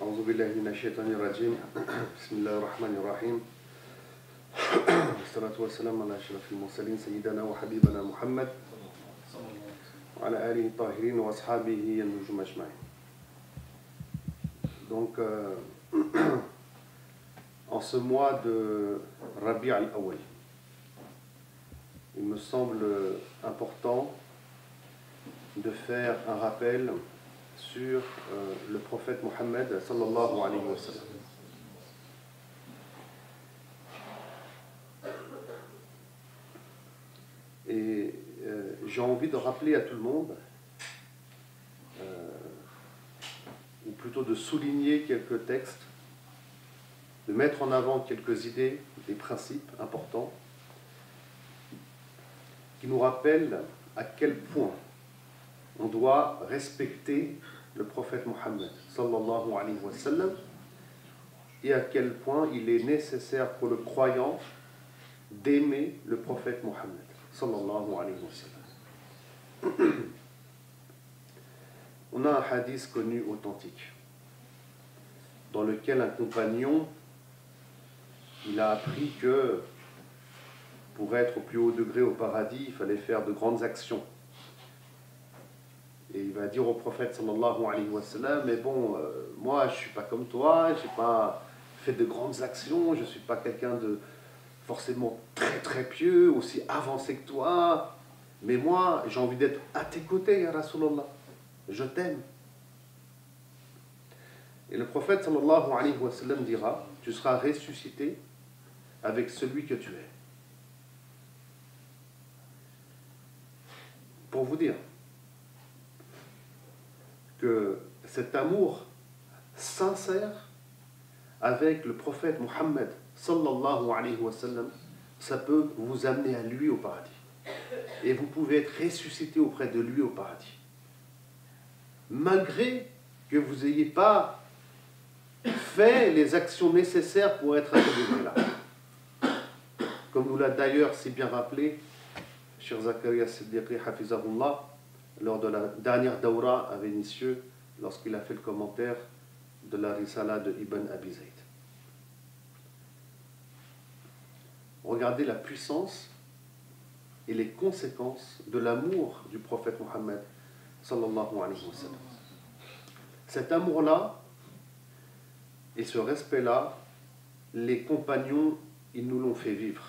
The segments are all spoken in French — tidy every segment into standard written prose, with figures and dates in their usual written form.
أعوذ بالله من الشيطان الرجيم بسم الله الرحمن الرحيم والصلاة والسلام على أشرف المرسلين سيدنا وحبيبنا محمد وعلى آله الطاهرين وأصحابه النجوم أجمعين. Donc, en ce mois de Rabi' al-Awwal, il me semble important de faire un rappel sur le prophète Mohammed sallallahu alayhi wa sallam. Et j'ai envie de rappeler à tout le monde, ou plutôt de souligner quelques textes, de mettre en avant quelques idées, des principes importants, qui nous rappellent à quel point on doit respecter le prophète Mohammed sallallahu alayhi wa sallam et à quel point il est nécessaire pour le croyant d'aimer le prophète Mohammed sallallahu alayhi wa sallam. On a un hadith connu authentique dans lequel un compagnon il a appris que pour être au plus haut degré au paradis, il fallait faire de grandes actions. Et il va dire au prophète sallallahu alayhi wa sallam, mais bon, moi je ne suis pas comme toi, je n'ai pas fait de grandes actions, je ne suis pas quelqu'un de forcément très très pieux, aussi avancé que toi, mais moi j'ai envie d'être à tes côtés, ya Rasulallah, je t'aime. Et le prophète sallallahu alayhi wa sallam dira, tu seras ressuscité avec celui que tu es. Pour vous dire que cet amour sincère avec le prophète Mohammed sallallahu alayhi wa sallam, ça peut vous amener à lui au paradis. Et vous pouvez être ressuscité auprès de lui au paradis. Malgré que vous n'ayez pas fait les actions nécessaires pour être à ce degré-là. Comme nous l'a d'ailleurs si bien rappelé Cheikh Zakaria Siddiqi Hafizahullah lors de la dernière Dawra à Vénissieux, lorsqu'il a fait le commentaire de la Risala de Ibn Abi Zayd. Regardez la puissance et les conséquences de l'amour du prophète Mohammed sallallahu alayhi wa sallam. Cet amour-là et ce respect-là, les compagnons, ils nous l'ont fait vivre.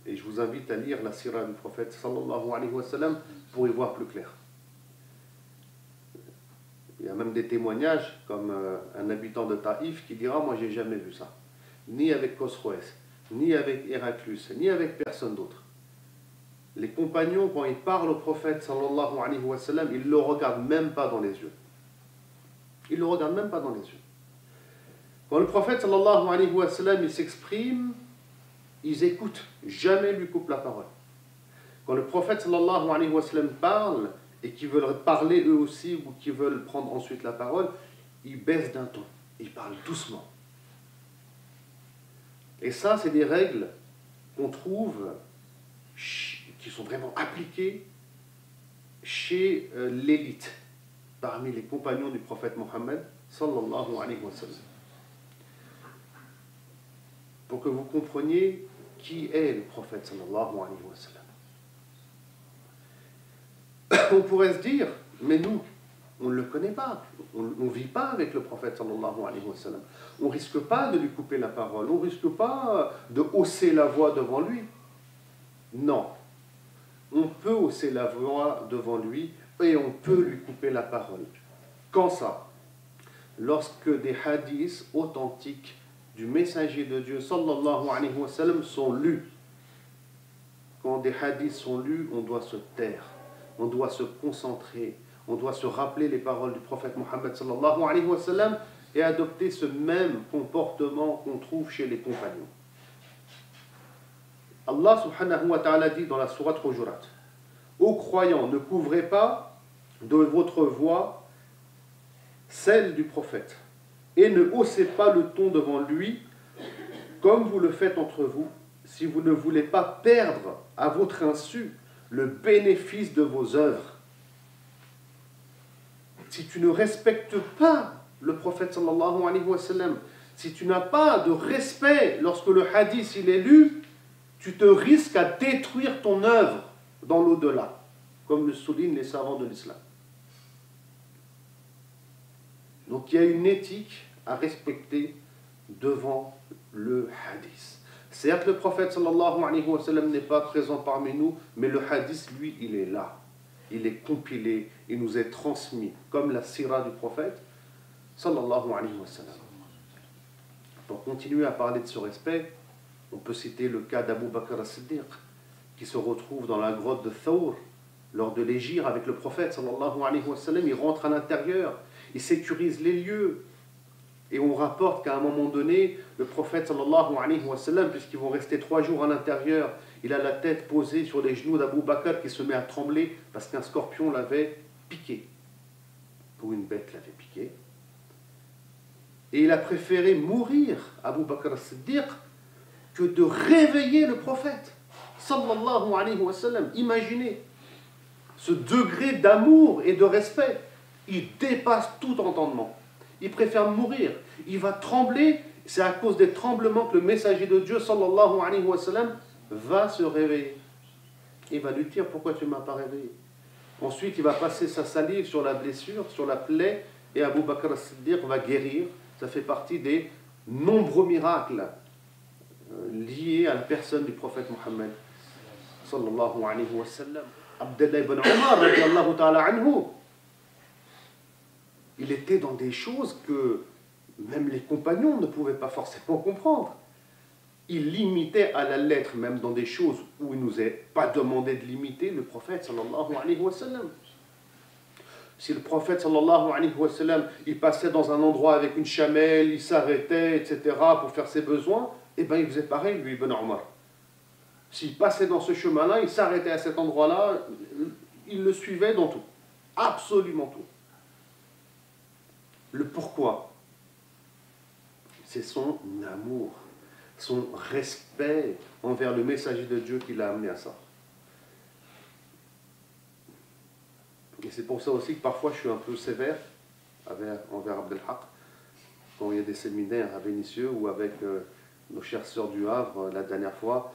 Et je vous invite à lire la sira du prophète sallallahu alayhi wa sallam pour y voir plus clair. Il y a même des témoignages, comme un habitant de Taïf qui dira, moi j'ai jamais vu ça. Ni avec Khosroès, ni avec Héraclus, ni avec personne d'autre. Les compagnons, quand ils parlent au prophète sallallahu alayhi wa sallam, ils ne le regardent même pas dans les yeux. Ils ne le regardent même pas dans les yeux. Quand le prophète sallallahu alayhi wa sallam il s'exprime, ils écoutent, jamais lui coupent la parole. Quand le prophète sallallahu alayhi wa sallam parle, et qui veulent parler eux aussi, ou qui veulent prendre ensuite la parole, ils baissent d'un ton, ils parlent doucement. Et ça, c'est des règles qu'on trouve, qui sont vraiment appliquées chez l'élite, parmi les compagnons du prophète Mohammed sallallahu alayhi wa sallam. Pour que vous compreniez qui est le prophète sallallahu alayhi wa sallam. On pourrait se dire, mais nous, on ne le connaît pas, on ne vit pas avec le prophète sallallahu alayhi wa sallam. On ne risque pas de lui couper la parole, on ne risque pas de hausser la voix devant lui. Non, on peut hausser la voix devant lui et on peut lui couper la parole. Quand ça? Lorsque des hadiths authentiques du messager de Dieu sallallahu alayhi wa sallam sont lus. Quand des hadiths sont lus, on doit se taire, on doit se concentrer, on doit se rappeler les paroles du prophète Mohammed sallallahu alayhi wa sallam et adopter ce même comportement qu'on trouve chez les compagnons. Allah subhanahu wa ta'ala dit dans la sourate Hujurat, ô croyants, ne couvrez pas de votre voix celle du prophète et ne haussez pas le ton devant lui comme vous le faites entre vous si vous ne voulez pas perdre à votre insu le bénéfice de vos œuvres. Si tu ne respectes pas le prophète sallallahu alayhi wa sallam. Si tu n'as pas de respect lorsque le hadith il est lu, tu te risques à détruire ton œuvre dans l'au-delà, comme le soulignent les savants de l'islam. Donc il y a une éthique à respecter devant le hadith. Certes, le prophète sallallahu alayhi wa sallam n'est pas présent parmi nous, mais le hadith, lui, il est là. Il est compilé, il nous est transmis, comme la sira du prophète sallallahu alayhi wa sallam. Pour continuer à parler de ce respect, on peut citer le cas d'Abu Bakr as-Siddiq, qui se retrouve dans la grotte de Thawr, lors de l'hégire avec le prophète sallallahu alayhi wa sallam. Il rentre à l'intérieur, il sécurise les lieux. Et on rapporte qu'à un moment donné, le prophète sallallahu alayhi wa sallam, puisqu'ils vont rester 3 jours à l'intérieur, il a la tête posée sur les genoux d'Abu Bakr qui se met à trembler parce qu'un scorpion l'avait piqué. Ou une bête l'avait piqué. Et il a préféré mourir, Abu Bakr as-Siddiq, que de réveiller le prophète sallallahu alayhi wa sallam. Imaginez ce degré d'amour et de respect. Il dépasse tout entendement. Il préfère mourir. Il va trembler. C'est à cause des tremblements que le messager de Dieu, sallallahu alayhi wa sallam, va se réveiller. Il va lui dire, pourquoi tu ne m'as pas réveillé? Ensuite, il va passer sa salive sur la blessure, sur la plaie, et Abu Bakr as-Siddiq va guérir. Ça fait partie des nombreux miracles liés à la personne du prophète Mohammed, sallallahu alayhi wa sallam. Abdullah ibn Omar, radiallahu ta'ala anhu, il était dans des choses que même les compagnons ne pouvaient pas forcément comprendre. Il limitait à la lettre, même dans des choses où il ne nous est pas demandé de limiter, le prophète sallallahu alayhi wa sallam. Si le prophète sallallahu alayhi wa sallam, il passait dans un endroit avec une chamelle, il s'arrêtait, etc., pour faire ses besoins, eh bien il faisait pareil, lui, Ibn Omar. S'il passait dans ce chemin-là, il s'arrêtait à cet endroit-là, il le suivait dans tout. Absolument tout. Le pourquoi, c'est son amour, son respect envers le messager de Dieu qui l'a amené à ça. Et c'est pour ça aussi que parfois je suis un peu sévère envers Abdelhaq, quand il y a des séminaires à Vénissieux ou avec nos chères sœurs du Havre la dernière fois,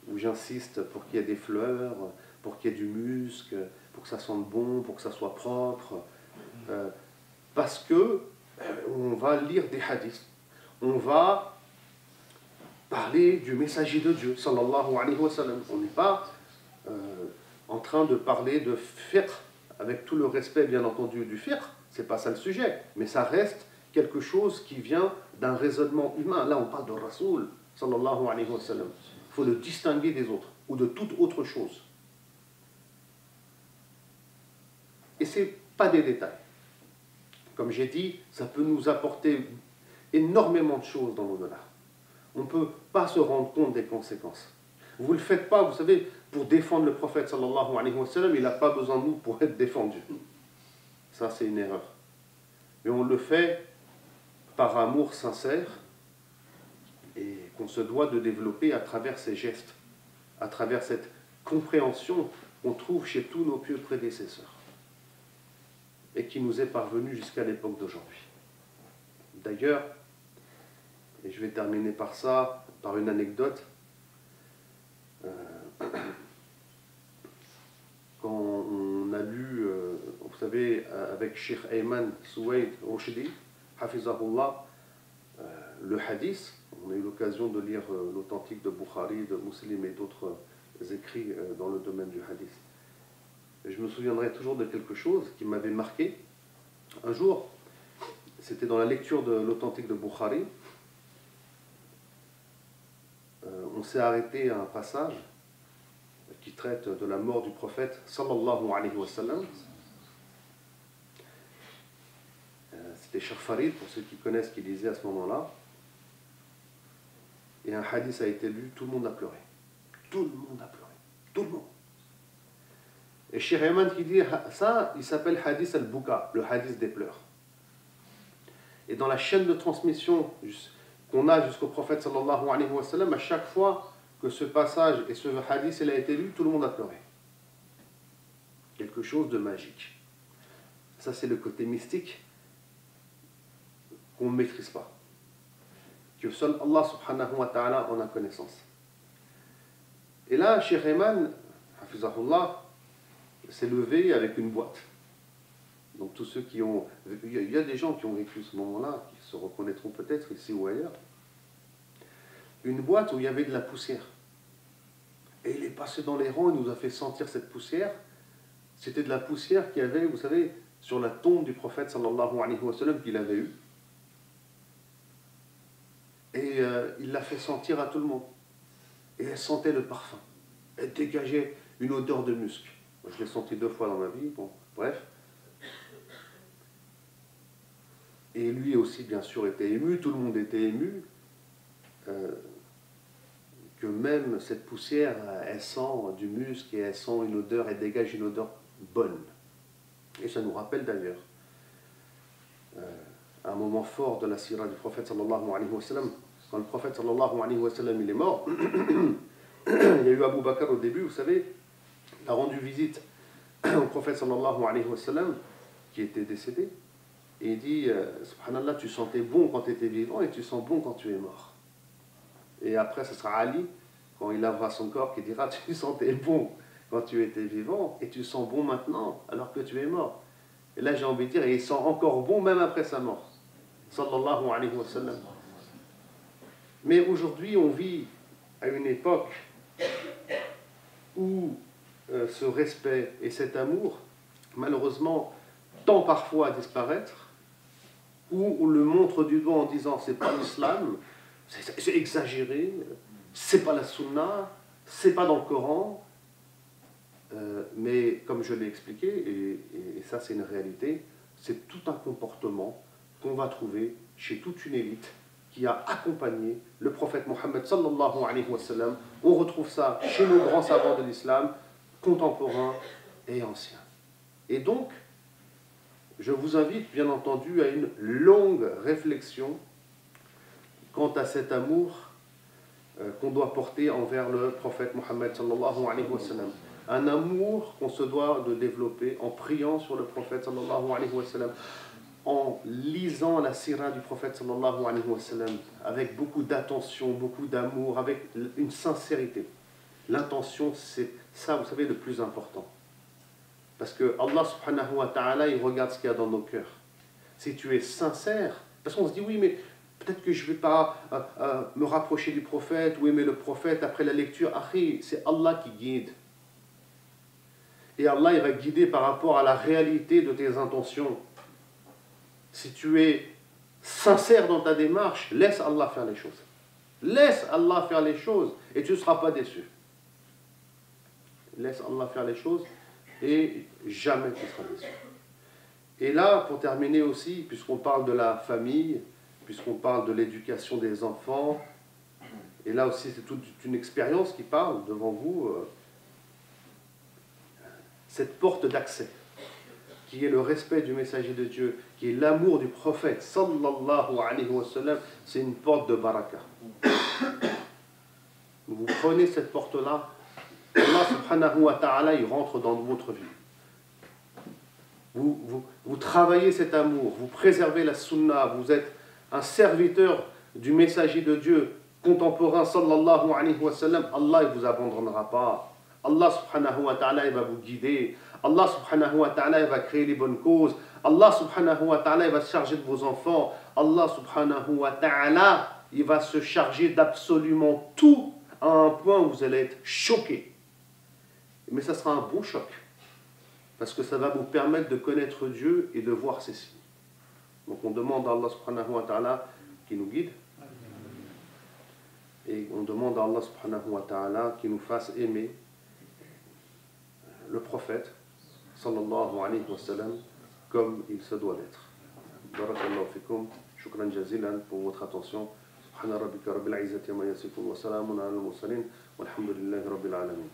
où j'insiste pour qu'il y ait des fleurs, pour qu'il y ait du musc, pour que ça sente bon, pour que ça soit propre. Parce que on va lire des hadiths, on va parler du messager de Dieu, sallallahu alayhi wa sallam. On n'est pas en train de parler de fiqh, avec tout le respect bien entendu du fiqh, c'est pas ça le sujet, mais ça reste quelque chose qui vient d'un raisonnement humain. Là on parle de Rasoul, sallallahu alayhi wa sallam. Il faut le distinguer des autres, ou de toute autre chose. Et c'est pas des détails. Comme j'ai dit, ça peut nous apporter énormément de choses dans l'au-delà. On ne peut pas se rendre compte des conséquences. Vous ne le faites pas, vous savez, pour défendre le prophète sallallahu alayhi wa sallam, il n'a pas besoin de nous pour être défendu. Ça, c'est une erreur. Mais on le fait par amour sincère et qu'on se doit de développer à travers ces gestes, à travers cette compréhension qu'on trouve chez tous nos pieux prédécesseurs et qui nous est parvenue jusqu'à l'époque d'aujourd'hui. D'ailleurs, et je vais terminer par ça, par une anecdote, quand on a lu, vous savez, avec Cheikh Ayman Souaid Rochdi, Hafizahullah, le hadith, on a eu l'occasion de lire l'authentique de Bukhari, de Muslim et d'autres écrits dans le domaine du hadith. Et je me souviendrai toujours de quelque chose qui m'avait marqué. Un jour, c'était dans la lecture de l'authentique de Bukhari, on s'est arrêté à un passage qui traite de la mort du prophète sallallahu alayhi wa sallam. C'était Cheikh Farid, pour ceux qui connaissent, qui lisait à ce moment-là. Et un hadith a été lu, tout le monde a pleuré. Tout le monde a pleuré. Tout le monde. Et Cheikh Ayman qui dit ça, il s'appelle hadith al-Buka, le hadith des pleurs. Et dans la chaîne de transmission qu'on a jusqu'au prophète sallallahu alayhi wa sallam, à chaque fois que ce passage et ce hadith il a été lu, tout le monde a pleuré. Quelque chose de magique. Ça, c'est le côté mystique. qu'on ne maîtrise pas, que seul Allah subhanahu wa ta'ala en a connaissance. Et là, Cheikh Ayman, hafizahullah, s'est levé avec une boîte. Donc tous ceux qui ont... Il y a des gens qui ont vécu ce moment-là, qui se reconnaîtront peut-être ici ou ailleurs. Une boîte où il y avait de la poussière. Et il est passé dans les rangs, il nous a fait sentir cette poussière. C'était de la poussière qu'il y avait, vous savez, sur la tombe du prophète sallallahu alayhi wa sallam qu'il avait eue. Et il l'a fait sentir à tout le monde. Et elle sentait le parfum. Elle dégageait une odeur de musc. Moi, je l'ai senti 2 fois dans ma vie, bon, bref. Et lui aussi, bien sûr, était ému, tout le monde était ému. Que même cette poussière, elle sent du musc et elle sent une odeur, elle dégage une odeur bonne. Et ça nous rappelle d'ailleurs un moment fort de la sira du prophète sallallahu alayhi wa sallam. Quand le prophète sallallahu alayhi wa sallam il est mort, il y a eu Abu Bakr au début, vous savez, il a rendu visite au prophète sallallahu alayhi wa sallam qui était décédé. Et il dit, subhanallah, tu sentais bon quand tu étais vivant et tu sens bon quand tu es mort. Et après, ce sera Ali, quand il lavera son corps, qui dira, tu sentais bon quand tu étais vivant et tu sens bon maintenant alors que tu es mort. Et là, j'ai envie de dire, et il sent encore bon même après sa mort. Sallallahu alayhi wa sallam. Mais aujourd'hui, on vit à une époque où ce respect et cet amour, malheureusement, tend parfois à disparaître, où on le montre du doigt en disant c'est pas l'islam, c'est exagéré, c'est pas la sunna, c'est pas dans le Coran. Mais comme je l'ai expliqué, et ça c'est une réalité, c'est tout un comportement qu'on va trouver chez toute une élite qui a accompagné le prophète Mohammed sallallahu alayhi wa sallam. On retrouve ça chez nos grands savants de l'islam, contemporains et anciens. Et donc, je vous invite bien entendu à une longue réflexion quant à cet amour qu'on doit porter envers le prophète Mohammed sallallahu alayhi wa sallam. Un amour qu'on se doit de développer en priant sur le prophète sallallahu alayhi wa sallam, en lisant la sira du prophète sallallahu alayhi wa sallam, avec beaucoup d'attention, beaucoup d'amour, avec une sincérité. L'intention, c'est ça, vous savez, le plus important. Parce que Allah subhanahu wa ta'ala, il regarde ce qu'il y a dans nos cœurs. Si tu es sincère, parce qu'on se dit, oui, mais peut-être que je ne vais pas me rapprocher du prophète ou aimer le prophète après la lecture. Akhi, c'est Allah qui guide. Et Allah, il va guider par rapport à la réalité de tes intentions. Si tu es sincère dans ta démarche, laisse Allah faire les choses. Laisse Allah faire les choses et tu ne seras pas déçu. Laisse Allah faire les choses et jamais tu seras déçu. Et là, pour terminer aussi, puisqu'on parle de la famille, puisqu'on parle de l'éducation des enfants, et là aussi c'est toute une expérience qui parle devant vous, cette porte d'accès, qui est le respect du messager de Dieu, qui est l'amour du prophète, sallallahu alayhi wa sallam, c'est une porte de baraka. Vous prenez cette porte-là, Allah subhanahu wa ta'ala, il rentre dans votre vie. Vous travaillez cet amour, vous préservez la sunna, vous êtes un serviteur du messager de Dieu contemporain, sallallahu alayhi wa sallam, Allah ne vous abandonnera pas. Allah subhanahu wa ta'ala, il va vous guider. Allah subhanahu wa ta'ala, il va créer les bonnes causes. Allah subhanahu wa ta'ala, il va se charger de vos enfants. Allah subhanahu wa ta'ala, il va se charger d'absolument tout à un point où vous allez être choqués. Mais ça sera un bon choc. Parce que ça va vous permettre de connaître Dieu et de voir ses signes. Donc on demande à Allah subhanahu wa ta'ala qui nous guide. Et on demande à Allah subhanahu wa ta'ala qui nous fasse aimer le prophète sallallahu alayhi wa sallam comme il se doit l'être. Barakallahu fikum, shukran jazilan pour votre attention. Subhana rabbika rabbil izzati amma yasifun wa salamun ala al-mursalin walhamdulillahi rabbil alamin.